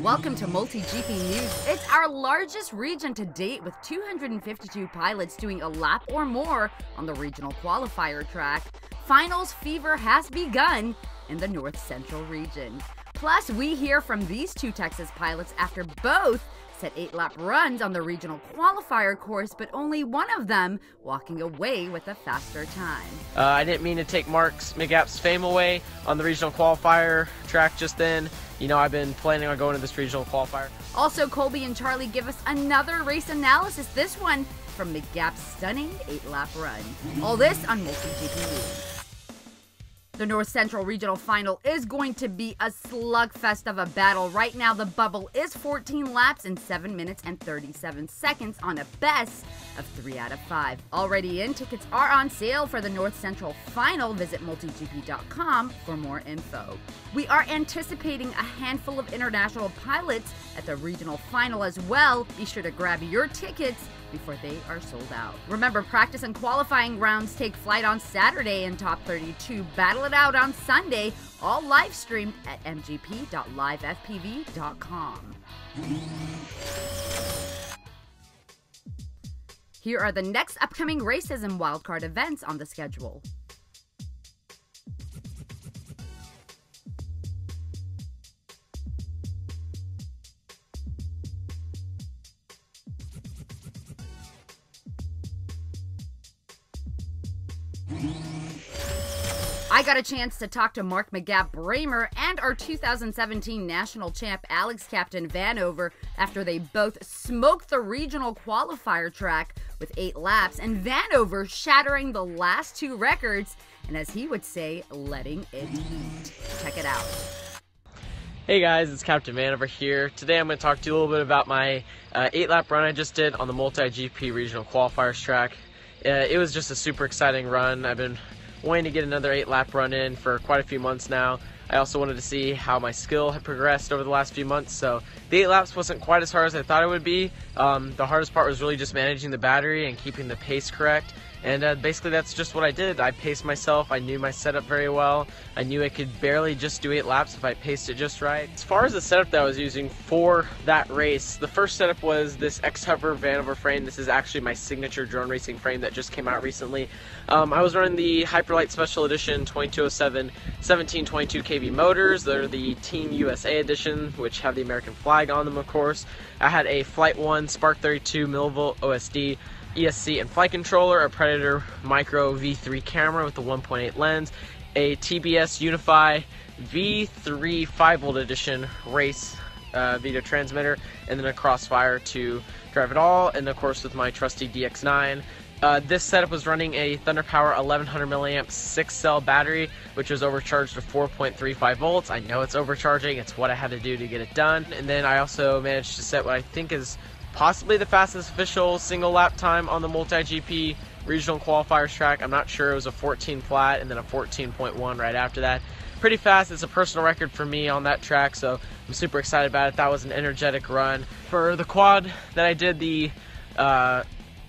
Welcome to MultiGP News. It's our largest region to date with 252 pilots doing a lap or more on the Regional Qualifier track. Finals fever has begun in the North Central region. Plus, we hear from these two Texas pilots after both set 8-lap runs on the Regional Qualifier course, but only one of them walking away with a faster time. I didn't mean to take Mark's McGap's fame away on the Regional Qualifier track just then. You know, I've been planning on going to this Regional Qualifier. Also, Colby and Charlie give us another race analysis, this one from McGap's stunning 8-lap run. All this on MultiGP News. The North Central Regional Final is going to be a slugfest of a battle. Right now, the bubble is 14 laps in 7 minutes and 37 seconds on a best of 3 out of 5. Already in, tickets are on sale for the North Central Final. Visit multigp.com for more info. We are anticipating a handful of international pilots at the Regional Final as well. Be sure to grab your tickets before they are sold out. Remember, practice and qualifying rounds take flight on Saturday and Top 32 battle it out on Sunday, all live streamed at mgp.livefpv.com. Here are the next upcoming races and wildcard events on the schedule. I got a chance to talk to Mark McGap-Bramer and our 2017 national champ Alex Captain Vanover after they both smoked the Regional Qualifier track with 8 laps, and Vanover shattering the last 2 records, and as he would say, letting it eat. Check it out. Hey guys, it's Captain Vanover here. Today I'm going to talk to you a little bit about my 8-lap run I just did on the MultiGP Regional Qualifiers track. It was just a super exciting run. I've been wanting to get another 8-lap run in for quite a few months now. I also wanted to see how my skill had progressed over the last few months, so the 8 laps wasn't quite as hard as I thought it would be. The hardest part was really just managing the battery and keeping the pace correct. And basically that's just what I did. I paced myself, I knew my setup very well, I knew I could barely just do 8 laps if I paced it just right. As far as the setup that I was using for that race, the first setup was this X-Hover Vanover frame. This is actually my signature drone racing frame that just came out recently. I was running the Hyperlight Special Edition 2207 1722 kV motors. They're the Team USA edition, which have the American flag on them, of course. I had a Flight 1 Spark 32 millivolt OSD ESC and flight controller, a Predator Micro V3 camera with the 1.8 lens, a TBS Unify V3 5V edition race video transmitter, and then a Crossfire to drive it all, and of course with my trusty DX9. This setup was running a Thunder Power 1100 milliamp 6-cell battery, which was overcharged to 4.35 volts. I know it's overcharging, it's what I had to do to get it done. And then I also managed to set what I think is possibly the fastest official single lap time on the MultiGP Regional Qualifiers track. I'm not sure. It was a 14 flat and then a 14.1 right after that. Pretty fast. It's a personal record for me on that track, so I'm super excited about it. That was an energetic run. For the quad that I did the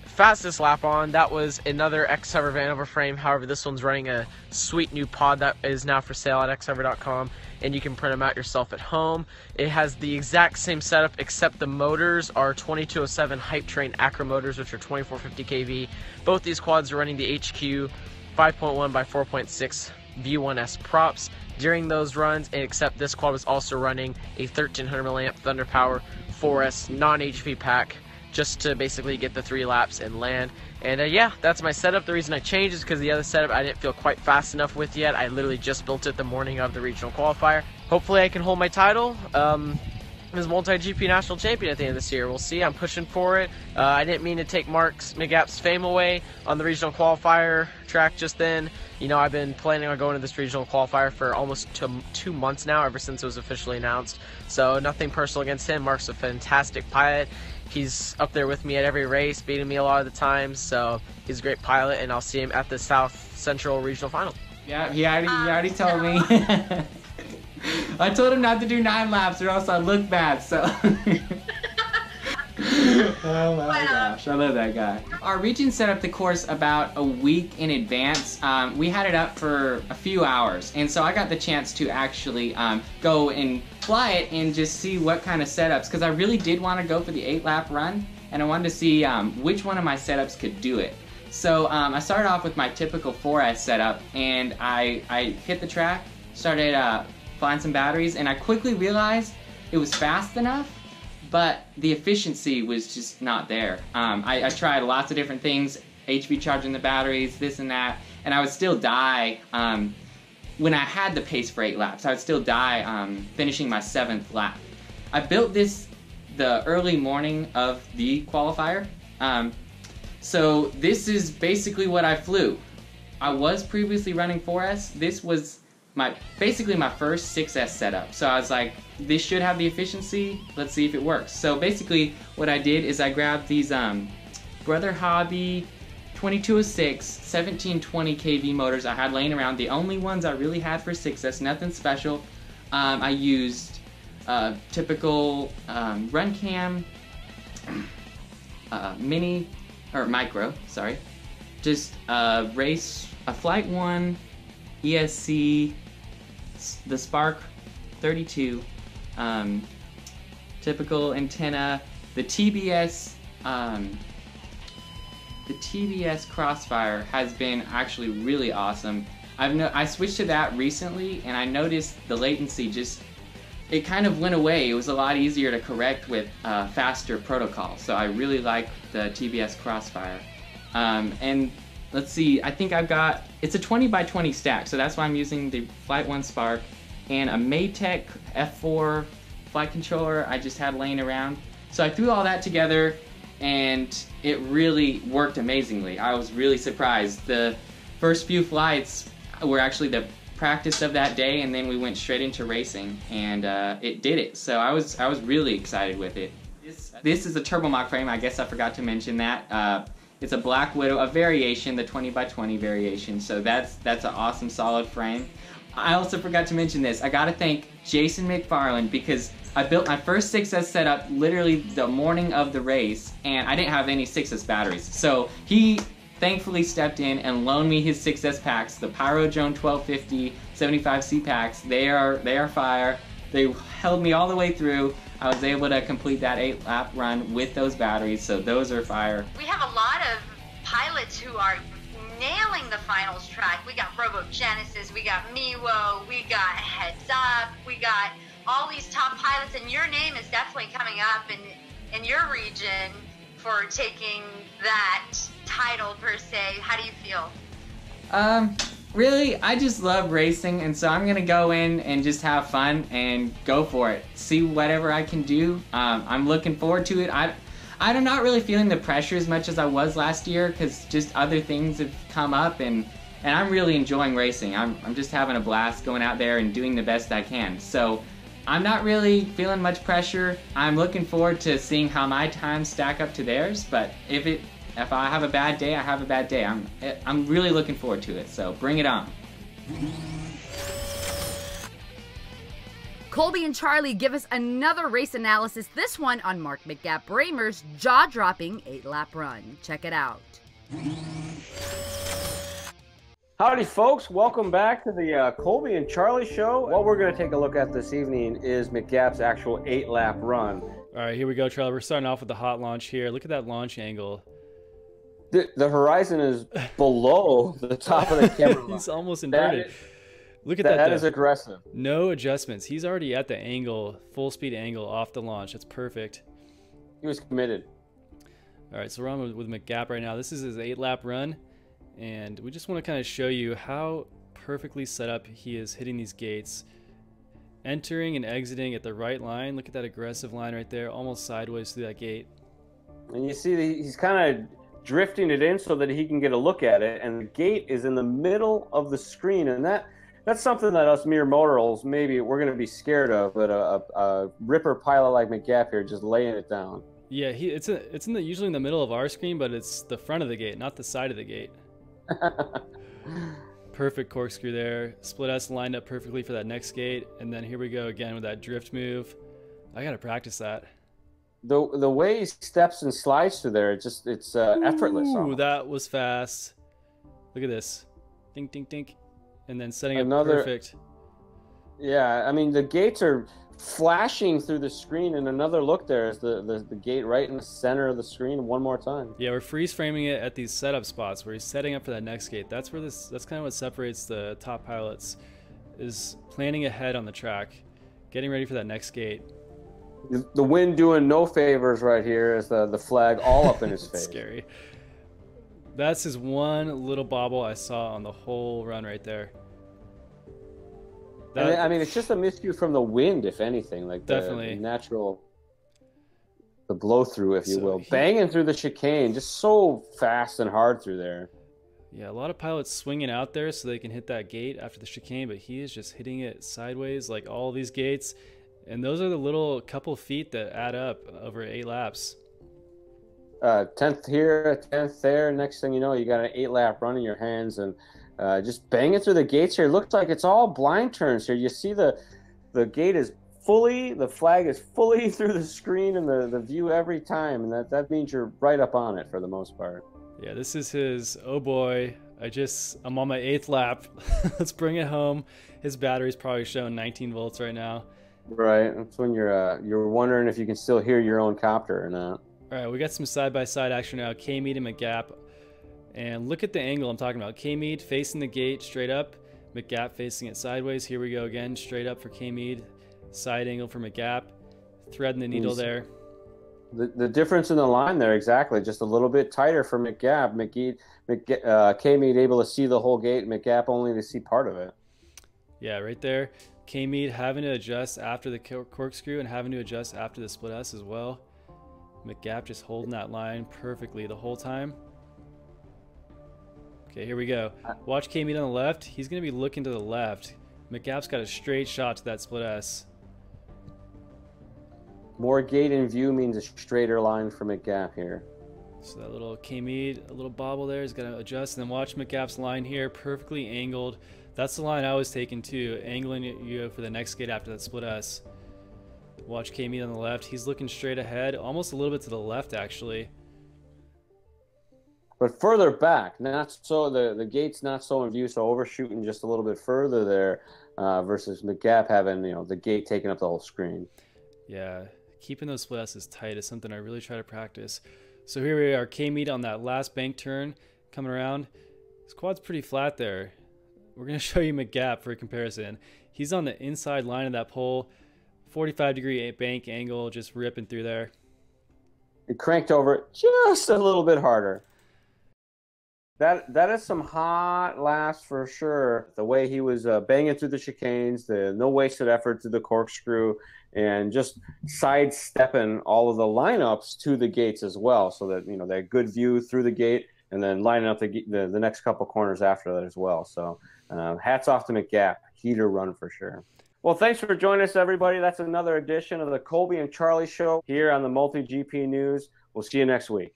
fastest lap on, that was another X-Hover Vanover frame. However, this one's running a sweet new pod that is now for sale at xhover.com, and you can print them out yourself at home. It has the exact same setup, except the motors are 2207 Hype Train Acro motors, which are 2450 kV. Both these quads are running the HQ 5.1 by 4.6 V1S props during those runs, and except this quad was also running a 1300 milliamp Thunder Power 4S non-HP pack, just to basically get the 3 laps and land. And yeah, that's my setup. The reason I changed is because the other setup I didn't feel quite fast enough with yet. I literally just built it the morning of the Regional Qualifier. Hopefully I can hold my title as MultiGP national champion at the end of this year. We'll see. I'm pushing for it. I didn't mean to take Mark's McGap's fame away on the Regional Qualifier track just then. You know, I've been planning on going to this Regional Qualifier for almost 2 months now, ever since it was officially announced. So nothing personal against him. Mark's a fantastic pilot. He's up there with me at every race, beating me a lot of the times, so he's a great pilot, and I'll see him at the South Central Regional Final. Yeah, he already told me. I told him not to do 9 laps or else I'd look bad, so. Oh my gosh, I love that guy. Our region set up the course about a week in advance. We had it up for a few hours, and so I got the chance to actually go and fly it and just see what kind of setups, because I really did want to go for the 8-lap run, and I wanted to see which one of my setups could do it. So I started off with my typical 4S setup, and I hit the track, started flying some batteries, and I quickly realized it was fast enough, but the efficiency was just not there. I tried lots of different things, HV charging the batteries, this and that, and I would still die when I had the pace for 8 laps. I would still die finishing my 7th lap. I built this the early morning of the qualifier. So this is basically what I flew. I was previously running 4S. This was basically my first 6S setup. So I was like, this should have the efficiency. Let's see if it works. So basically what I did is I grabbed these Brother Hobby 2206 1720 kV motors I had laying around. The only ones I really had for 6S, nothing special. I used typical run cam, mini, or micro, sorry. Just a Flight 1, ESC, the Spark 32, typical antenna, the TBS Crossfire has been actually really awesome. I switched to that recently, and I noticed the latency it kind of went away. It was a lot easier to correct with faster protocol. So I really like the TBS Crossfire. And let's see, I think it's a 20 by 20 stack, so that's why I'm using the Flight 1 Spark and a Maytech F4 flight controller I just had laying around. So I threw all that together, and it really worked amazingly. I was really surprised. The first few flights were actually the practice of that day, and then we went straight into racing, and it did it. So I was really excited with it. This is a Turbomach frame. I guess I forgot to mention that. It's a Black Widow, a variation, the 20 by 20 variation. So that's an awesome solid frame. I also forgot to mention this. I gotta thank Jason McFarland, because I built my first 6S setup literally the morning of the race, and I didn't have any 6S batteries. So he thankfully stepped in and loaned me his 6S packs, the Pyro Drone 1250 75C packs. They are fire. They held me all the way through. I was able to complete that 8-lap run with those batteries, so those are fire. We have a lot of pilots who are nailing the finals track. We got RoboGenesis, we got Miwo, we got Heads Up, we got all these top pilots, and your name is definitely coming up in your region for taking that title per se. How do you feel? Really, I just love racing, and so I'm gonna go in and just have fun and go for it. See whatever I can do. I'm looking forward to it. I'm not really feeling the pressure as much as I was last year, because just other things have come up, and I'm really enjoying racing. I'm just having a blast going out there and doing the best I can. So I'm not really feeling much pressure. I'm looking forward to seeing how my times stack up to theirs, but if I have a bad day, I have a bad day. I'm really looking forward to it, so bring it on. Colby and Charlie give us another race analysis, this one on Mark McGap-Bramer's jaw-dropping 8-lap run. Check it out. Howdy folks, welcome back to the Colby and Charlie show. What we're going to take a look at this evening is McGap's actual 8-lap run. All right, here we go, Charlie. We're starting off with the hot launch here. Look at that launch angle. The horizon is below the top of the camera. He's almost inverted. Look at that. That is aggressive. No adjustments. He's already at the angle, full speed angle off the launch. That's perfect. He was committed. All right, so we're on with McGap right now. This is his 8-lap run, and we just want to kind of show you how perfectly set up he is hitting these gates. Entering and exiting at the right line. Look at that aggressive line right there, almost sideways through that gate. And you see he's kind of drifting it in so that he can get a look at it, and the gate is in the middle of the screen, and that's something that us mere mortals maybe we're going to be scared of, but a ripper pilot like McGap here just laying it down. Yeah, it's usually in the middle of our screen, but it's the front of the gate, not the side of the gate. Perfect corkscrew there. Split S lined up perfectly for that next gate, and then here we go again with that drift move. I gotta practice that. The way he steps and slides through there, it's effortless. Ooh, that was fast. Look at this. Dink, dink, dink. And then setting up Another, perfect. Yeah, I mean, the gates are flashing through the screen, and another look there is the gate right in the center of the screen one more time. Yeah, we're freeze framing it at these setup spots where he's setting up for that next gate. That's kind of what separates the top pilots, is planning ahead on the track, getting ready for that next gate. The wind doing no favors right here is the flag all up in his face. Scary. That's his one little bobble I saw on the whole run right there. I mean, it's just a miscue from the wind, if anything, like definitely the natural, the blow through, if you will, banging through the chicane, just so fast and hard through there. Yeah, a lot of pilots swinging out there so they can hit that gate after the chicane, but he is just hitting it sideways like all these gates, and those are the little couple feet that add up over 8 laps. 10th here, 10th there. Next thing you know, you got an 8-lap run in your hands, and just banging through the gates here. It looks like it's all blind turns here. You see the gate is fully, the flag is fully through the screen and the view every time, and that means you're right up on it for the most part. Yeah, this is his, oh boy, I'm on my 8th lap. Let's bring it home. His battery's probably showing 19 volts right now. Right, that's when you're wondering if you can still hear your own copter or not. All right, we got some side-by-side action now. K-Mead and McGap. And look at the angle I'm talking about. K-Mead facing the gate straight up. McGap facing it sideways. Here we go again. Straight up for K-Mead. Side angle for McGap. Threading the needle there. The difference in the line there, exactly. Just a little bit tighter for McGap. K-Mead able to see the whole gate. McGap only to see part of it. Yeah, right there. K-Mead having to adjust after the corkscrew and having to adjust after the split S as well. McGap just holding that line perfectly the whole time. Okay, here we go. Watch K-Mead on the left. He's going to be looking to the left. McGap's got a straight shot to that split S. More gate in view means a straighter line for McGap here. So that little K-Mead, a little bobble there, is going to adjust. And then watch McGap's line here, perfectly angled. That's the line I was taking too, angling you for the next gate after that split S. Watch K-Mead on the left. He's looking straight ahead, almost a little bit to the left actually. But further back, not so the gate's not so in view, so overshooting just a little bit further there, versus McGap having the gate taking up the whole screen. Yeah, keeping those split S's tight is something I really try to practice. So here we are, K-Mead on that last bank turn, coming around. His quad's pretty flat there. We're gonna show you McGap for a comparison. He's on the inside line of that pole, 45-degree bank angle, just ripping through there. It cranked over just a little bit harder. That is some hot laps for sure. The way he was banging through the chicanes, the no wasted effort to the corkscrew, and just sidestepping all of the lineups to the gates as well, so that that good view through the gate, and then lining up the next couple corners after that as well. So hats off to McGap, heater run for sure. Well, thanks for joining us, everybody. That's another edition of the Colby and Charlie Show here on the MultiGP News. We'll see you next week.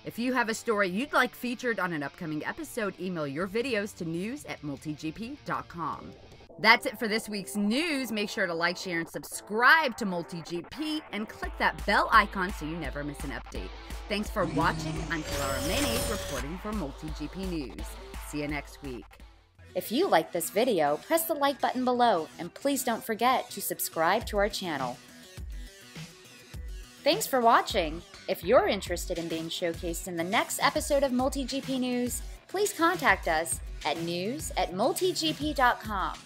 If you have a story you'd like featured on an upcoming episode, email your videos to news@multigp.com. That's it for this week's news. Make sure to like, share, and subscribe to MultiGP and click that bell icon so you never miss an update. Thanks for watching. I'm Clara Mene reporting for MultiGP News. See you next week. If you like this video, press the like button below, and please don't forget to subscribe to our channel. Thanks for watching. If you're interested in being showcased in the next episode of MultiGP News, please contact us at news@multigp.com.